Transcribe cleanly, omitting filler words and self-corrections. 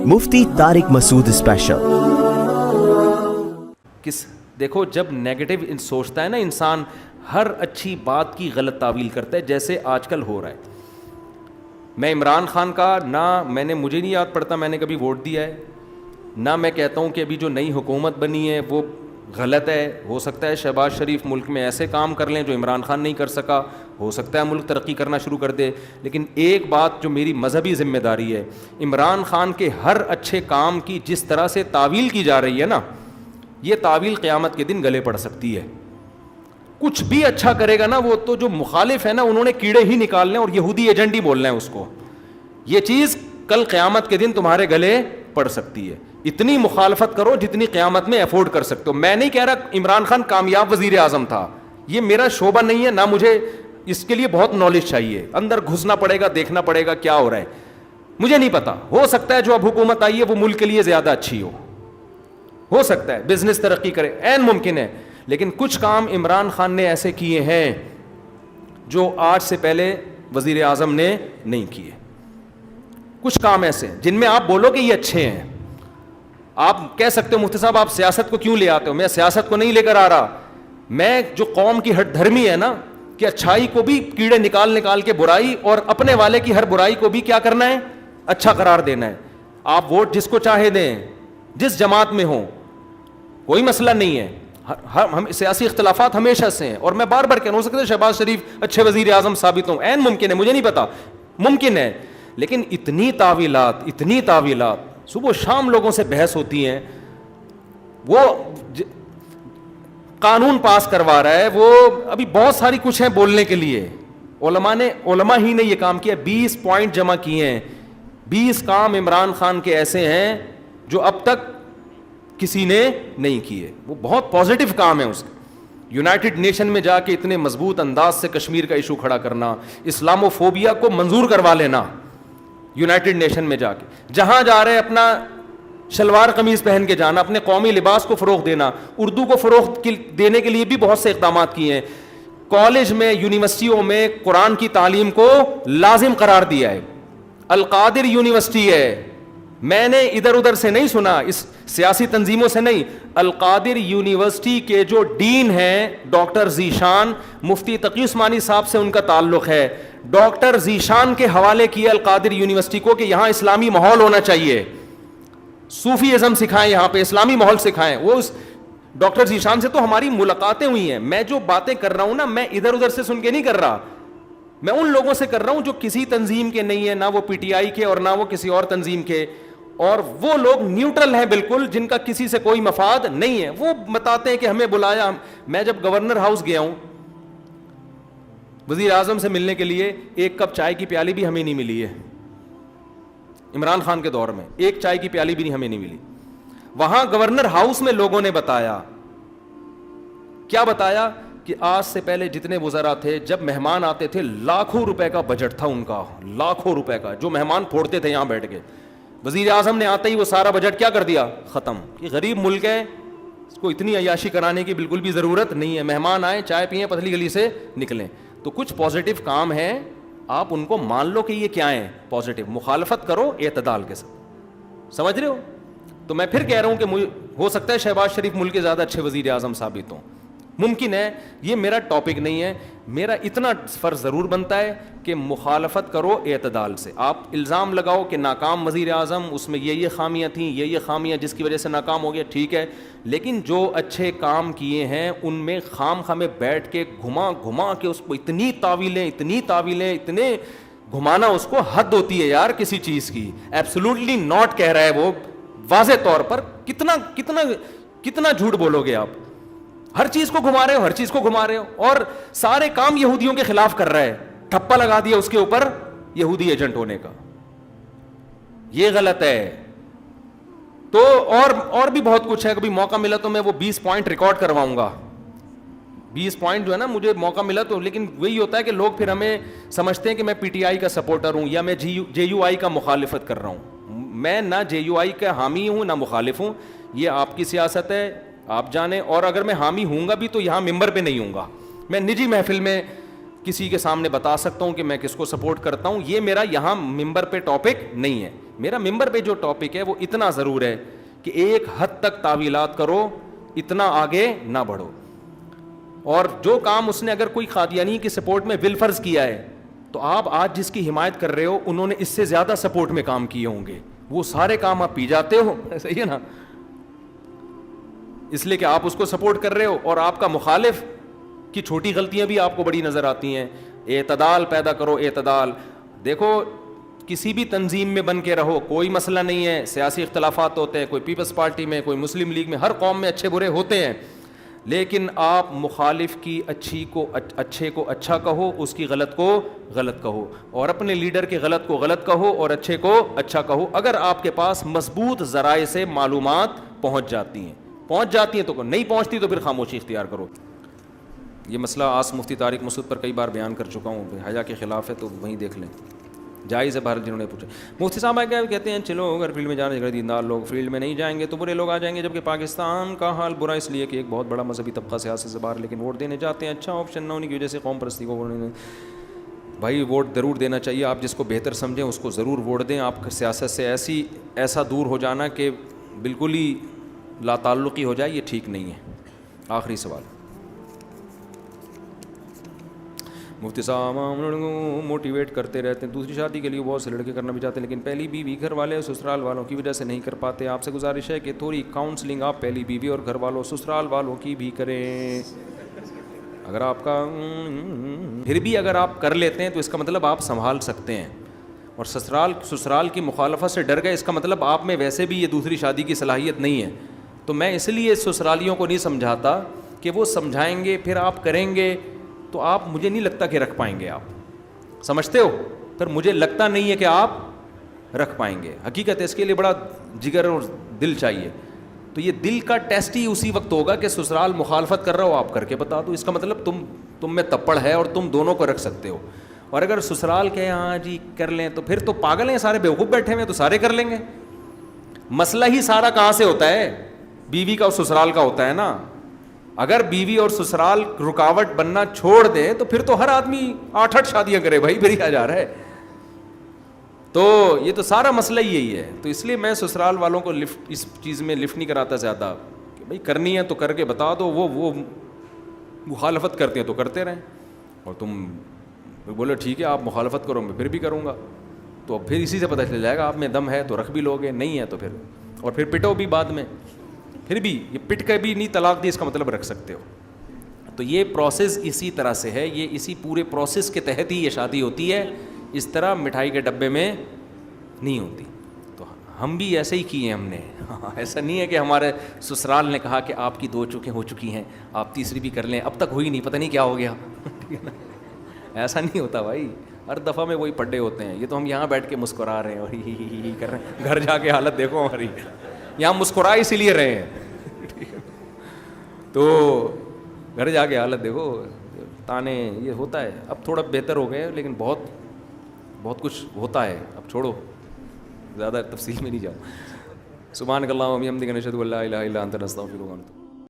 مفتی طارق مسعود special. دیکھو جب negative سوچتا ہے نا انسان, ہر اچھی بات کی غلط تعویل کرتا ہے, جیسے آج کل ہو رہا ہے. میں عمران خان کا مجھے نہیں یاد پڑتا میں نے کبھی ووٹ دیا ہے, نہ میں کہتا ہوں کہ ابھی جو نئی حکومت بنی ہے وہ غلط ہے. ہو سکتا ہے شہباز شریف ملک میں ایسے کام کر لیں جو عمران خان نہیں کر سکا, ہو سکتا ہے ملک ترقی کرنا شروع کر دے. لیکن ایک بات جو میری مذہبی ذمہ داری ہے, عمران خان کے ہر اچھے کام کی جس طرح سے تعویل کی جا رہی ہے نا, یہ تعویل قیامت کے دن گلے پڑ سکتی ہے. کچھ بھی اچھا کرے گا نا, وہ تو جو مخالف ہے نا انہوں نے کیڑے ہی نکالنے اور یہودی ایجنٹ ہی بولنا ہے اس کو. یہ چیز کل قیامت کے دن تمہارے گلے پڑ سکتی ہے. اتنی مخالفت کرو جتنی قیامت میں افورڈ کر سکتے ہو. میں نہیں کہہ رہا عمران خان کامیاب وزیر اعظم تھا, یہ میرا شعبہ نہیں ہے, نہ مجھے اس کے لیے بہت نالج چاہیے. اندر گھسنا پڑے گا, دیکھنا پڑے گا کیا ہو رہا ہے, مجھے نہیں پتا. ہو سکتا ہے جو اب حکومت آئی ہے وہ ملک کے لیے زیادہ اچھی ہو سکتا ہے بزنس ترقی کرے, عین ممکن ہے. لیکن کچھ کام عمران خان نے ایسے کیے ہیں جو آج سے پہلے وزیر اعظم نے نہیں کیے. کچھ کام ایسے جن میں آپ بولو کہ یہ اچھے ہیں. آپ کہہ سکتے ہو مفتی صاحب آپ سیاست کو کیوں لے آتے ہو, میں سیاست کو نہیں لے کر آ رہا. میں جو قوم کی ہٹ دھرمی ہے نا, کہ اچھائی کو بھی کیڑے نکال کے برائی, اور اپنے والے کی ہر برائی کو بھی کیا کرنا ہے, اچھا قرار دینا ہے. آپ ووٹ جس کو چاہے دیں, جس جماعت میں ہوں, کوئی مسئلہ نہیں ہے. ہم سیاسی اختلافات ہمیشہ سے ہیں, اور میں بار بار کہنا, ہو سکتا ہے شہباز شریف اچھے وزیر اعظم ثابت ہوں, عین ممکن ہے, مجھے نہیں پتا, ممکن ہے. لیکن اتنی تعویلات صبح و شام لوگوں سے بحث ہوتی ہیں. وہ قانون پاس کروا رہا ہے, وہ ابھی بہت ساری کچھ ہیں بولنے کے لیے. علماء ہی نے یہ کام کیا, 20 پوائنٹ جمع کیے ہیں. 20 کام عمران خان کے ایسے ہیں جو اب تک کسی نے نہیں کیے. وہ بہت پازیٹیو کام ہے اس کا. یونائٹڈ نیشن میں جا کے اتنے مضبوط انداز سے کشمیر کا ایشو کھڑا کرنا, اسلامو فوبیا کو منظور کروا لینا یونائٹڈ نیشن میں جا کے, جہاں جا رہے اپنا شلوار قمیض پہن کے جانا, اپنے قومی لباس کو فروغ دینا, اردو کو فروغ دینے کے لیے بھی بہت سے اقدامات کیے ہیں. کالج میں, یونیورسٹیوں میں قرآن کی تعلیم کو لازم قرار دیا ہے. القادر یونیورسٹی ہے, میں نے ادھر ادھر سے نہیں سنا, اس سیاسی تنظیموں سے نہیں. القادر یونیورسٹی کے جو ڈین ہیں ڈاکٹر ذیشان, مفتی تقی عثمانی صاحب سے ان کا تعلق ہے. ڈاکٹر ذیشان کے حوالے کیا القادر یونیورسٹی کو کہ یہاں اسلامی ماحول ہونا چاہیے, صوفی ازم سکھائیں, یہاں پہ اسلامی ماحول سکھائیں. وہ ڈاکٹر ذیشان سے تو ہماری ملاقاتیں ہوئی ہیں. میں جو باتیں کر رہا ہوں نا, میں ادھر ادھر سے سن کے نہیں کر رہا, میں ان لوگوں سے کر رہا ہوں جو کسی تنظیم کے نہیں ہیں, نہ وہ پی ٹی آئی کے اور نہ وہ کسی اور تنظیم کے, اور وہ لوگ نیوٹرل ہیں بالکل, جن کا کسی سے کوئی مفاد نہیں ہے. وہ بتاتے ہیں کہ ہمیں بلایا. میں جب گورنر ہاؤس گیا ہوں وزیر اعظم سے ملنے کے لیے, ایک کپ چائے کی پیالی بھی ہمیں نہیں ملی ہے. عمران خان کے دور میں ایک چائے کی پیالی بھی ہمیں نہیں ملی. وہاں گورنر ہاؤس میں لوگوں نے بتایا, کیا بتایا, کہ آج سے پہلے جتنے وزراء تھے جب مہمان آتے تھے لاکھوں روپے کا بجٹ تھا ان کا, لاکھوں روپے کا, جو مہمان پھوڑتے تھے یہاں بیٹھ کے. وزیر اعظم نے آتے ہی وہ سارا بجٹ کیا کر دیا, ختم. یہ غریب ملک ہے, اس کو اتنی عیاشی کرانے کی بالکل بھی ضرورت نہیں ہے. مہمان آئیں, چائے پئیں, پتلی گلی سے نکلیں. تو کچھ پازیٹیو کام ہیں, آپ ان کو مان لو کہ یہ کیا ہیں پازیٹیو. مخالفت کرو اعتدال کے ساتھ, سمجھ رہے ہو. تو میں پھر کہہ رہا ہوں کہ ہو سکتا ہے شہباز شریف ملک کے زیادہ اچھے وزیر اعظم ثابت ہوں, ممکن ہے. یہ میرا ٹاپک نہیں ہے. میرا اتنا فرض ضرور بنتا ہے کہ مخالفت کرو اعتدال سے. آپ الزام لگاؤ کہ ناکام وزیر اعظم, اس میں یہ خامیاں تھیں, یہ خامیاں جس کی وجہ سے ناکام ہو گیا, ٹھیک ہے. لیکن جو اچھے کام کیے ہیں ان میں خام میں بیٹھ کے گھما کے اس کو اتنی تعویلیں اتنے گھمانا, اس کو حد ہوتی ہے یار کسی چیز کی. ایبسولوٹلی ناٹ کہہ رہا ہے وہ واضح طور پر. کتنا جھوٹ بولو گے آپ. ہر چیز کو گھما رہے ہو, اور سارے کام یہودیوں کے خلاف کر رہا ہے. ٹھپا لگا دیا اس کے اوپر یہودی ایجنٹ ہونے کا. یہ غلط ہے. تو اور بھی بہت کچھ ہے. کبھی موقع ملا تو میں وہ 20 پوائنٹ ریکارڈ کرواؤں گا. 20 پوائنٹ جو ہے نا, مجھے موقع ملا تو. لیکن وہی ہوتا ہے کہ لوگ پھر ہمیں سمجھتے ہیں کہ میں پی ٹی آئی کا سپورٹر ہوں یا میں جے یو آئی کا مخالفت کر رہا ہوں. میں نہ جے یو آئی کا حامی ہوں نہ مخالف ہوں. یہ آپ کی سیاست ہے, آپ جانیں. اور اگر میں حامی ہوں گا بھی تو یہاں ممبر پہ نہیں ہوں گا. میں نجی محفل میں کسی کے سامنے بتا سکتا ہوں کہ میں کس کو سپورٹ کرتا ہوں. یہ میرا یہاں ممبر پہ ٹاپک نہیں ہے. میرا ممبر پہ جو ٹاپک ہے وہ اتنا ضرور ہے کہ ایک حد تک تعویلات کرو, اتنا آگے نہ بڑھو. اور جو کام اس نے اگر کوئی قادیانی کی سپورٹ میں بالفرض کیا ہے, تو آپ آج جس کی حمایت کر رہے ہو انہوں نے اس سے زیادہ سپورٹ میں کام کیے ہوں گے, وہ سارے کام آپ پی جاتے ہو, صحیح ہے نا, اس لیے کہ آپ اس کو سپورٹ کر رہے ہو, اور آپ کا مخالف کی چھوٹی غلطیاں بھی آپ کو بڑی نظر آتی ہیں. اعتدال پیدا کرو, اعتدال. دیکھو کسی بھی تنظیم میں بن کے رہو, کوئی مسئلہ نہیں ہے, سیاسی اختلافات ہوتے ہیں, کوئی پیپلز پارٹی میں, کوئی مسلم لیگ میں, ہر قوم میں اچھے برے ہوتے ہیں, لیکن آپ مخالف کی اچھے کو اچھا کہو, اس کی غلط کو غلط کہو, اور اپنے لیڈر کے غلط کو غلط کہو اور اچھے کو اچھا کہو, اگر آپ کے پاس مضبوط ذرائع سے معلومات پہنچ جاتی ہیں تو نہیں پہنچتی تو پھر خاموشی اختیار کرو. یہ مسئلہ آس مفتی طارق مسعود پر کئی بار بیان کر چکا ہوں, حیا کے خلاف ہے تو وہیں دیکھ لیں, جائز ہے بہر جنہوں نے پوچھا. مفتی صاحب کیا کہتے ہیں, چلو اگر فیلڈ میں جانے دیندار لوگ فیلڈ میں نہیں جائیں گے تو برے لوگ آ جائیں گے, جبکہ پاکستان کا حال برا اس لیے کہ ایک بہت بڑا مذہبی طبقہ سیاست سے باہر لیکن ووٹ دینے جاتے ہیں, اچھا آپشن نہ ہونے کی وجہ سے قوم پرستی کو. بھائی ووٹ ضرور دینا چاہیے, آپ جس کو بہتر سمجھیں اس کو ضرور ووٹ دیں. آپ سیاست سے ایسا دور ہو جانا کہ بالکل ہی لا تعلقی ہو جائے, یہ ٹھیک نہیں ہے. آخری سوال, مفتی صاحب ہم لوگوں کو موٹیویٹ کرتے رہتے ہیں, دوسری شادی کے لیے بہت سے لڑکے کرنا بھی چاہتے ہیں لیکن پہلی بیوی گھر والے سسرال والوں کی وجہ سے نہیں کر پاتے. آپ سے گزارش ہے کہ تھوڑی کاؤنسلنگ آپ پہلی بیوی اور گھر والوں سسرال والوں کی بھی کریں. اگر آپ کا پھر بھی اگر آپ کر لیتے ہیں تو اس کا مطلب آپ سنبھال سکتے ہیں, اور سسرال کی مخالفت سے ڈر گئے, اس کا مطلب آپ میں ویسے بھی یہ دوسری شادی کی صلاحیت نہیں ہے. تو میں اس لیے سسرالیوں کو نہیں سمجھاتا کہ وہ سمجھائیں گے پھر آپ کریں گے تو آپ, مجھے نہیں لگتا کہ رکھ پائیں گے. آپ سمجھتے ہو, پر مجھے لگتا نہیں ہے کہ آپ رکھ پائیں گے. حقیقت ہے اس کے لیے بڑا جگر اور دل چاہیے. تو یہ دل کا ٹیسٹ ہی اسی وقت ہوگا کہ سسرال مخالفت کر رہا ہو, آپ کر کے بتا دو, اس کا مطلب تم میں تپڑ ہے اور تم دونوں کو رکھ سکتے ہو. اور اگر سسرال کہ ہاں جی کر لیں تو پھر تو پاگل ہیں سارے, بیوقوف بیٹھے ہوئے, تو سارے کر لیں گے. مسئلہ ہی سارا کہاں سے ہوتا ہے, بیوی کا اور سسرال کا ہوتا ہے نا. اگر بیوی اور سسرال رکاوٹ بننا چھوڑ دیں تو پھر تو ہر آدمی 8 شادیاں کرے بھائی, پھر کیا جا رہا ہے. تو یہ تو سارا مسئلہ ہی یہی ہے. تو اس لیے میں سسرال والوں کو اس چیز میں لفٹ نہیں کراتا زیادہ کہ بھائی کرنی ہے تو کر کے بتا دو, وہ مخالفت کرتے ہیں تو کرتے رہیں, اور تم بولو ٹھیک ہے آپ مخالفت کرو میں پھر بھی کروں گا, تو پھر اسی سے پتہ چل جائے گا آپ میں دم ہے تو رکھ بھی لوگے, نہیں ہے تو پھر, اور پھر پٹو بھی بعد میں. پھر بھی یہ پٹ کے بھی نہیں طلاق دی, اس کا مطلب رکھ سکتے ہو. تو یہ پروسیس اسی طرح سے ہے, یہ اسی پورے پروسیس کے تحت ہی یہ شادی ہوتی ہے, اس طرح مٹھائی کے ڈبے میں نہیں ہوتی. تو ہم بھی ایسے ہی کیے ہم نے, ایسا نہیں ہے کہ ہمارے سسرال نے کہا کہ آپ کی 2 چوکیں ہو چکی ہیں آپ تیسری بھی کر لیں, اب تک ہوئی نہیں, پتہ نہیں کیا ہو گیا. ایسا نہیں ہوتا بھائی, ہر دفعہ میں وہی پڈے ہوتے ہیں. یہ تو ہم یہاں بیٹھ کے مسکرا رہے ہیں اور ہی کر رہے ہیں, گھر جا کے حالت دیکھو ہماری, یہاں مسکرا اسی لیے رہے ہیں, تو گھر جا کے حالت دیکھو, تانے یہ ہوتا ہے. اب تھوڑا بہتر ہو گئے لیکن بہت کچھ ہوتا ہے. اب چھوڑو, زیادہ تفصیل میں نہیں جاؤ. سبحانک اللہم و بحمدک نشہد ان لا الہ الا انت نستغفرک.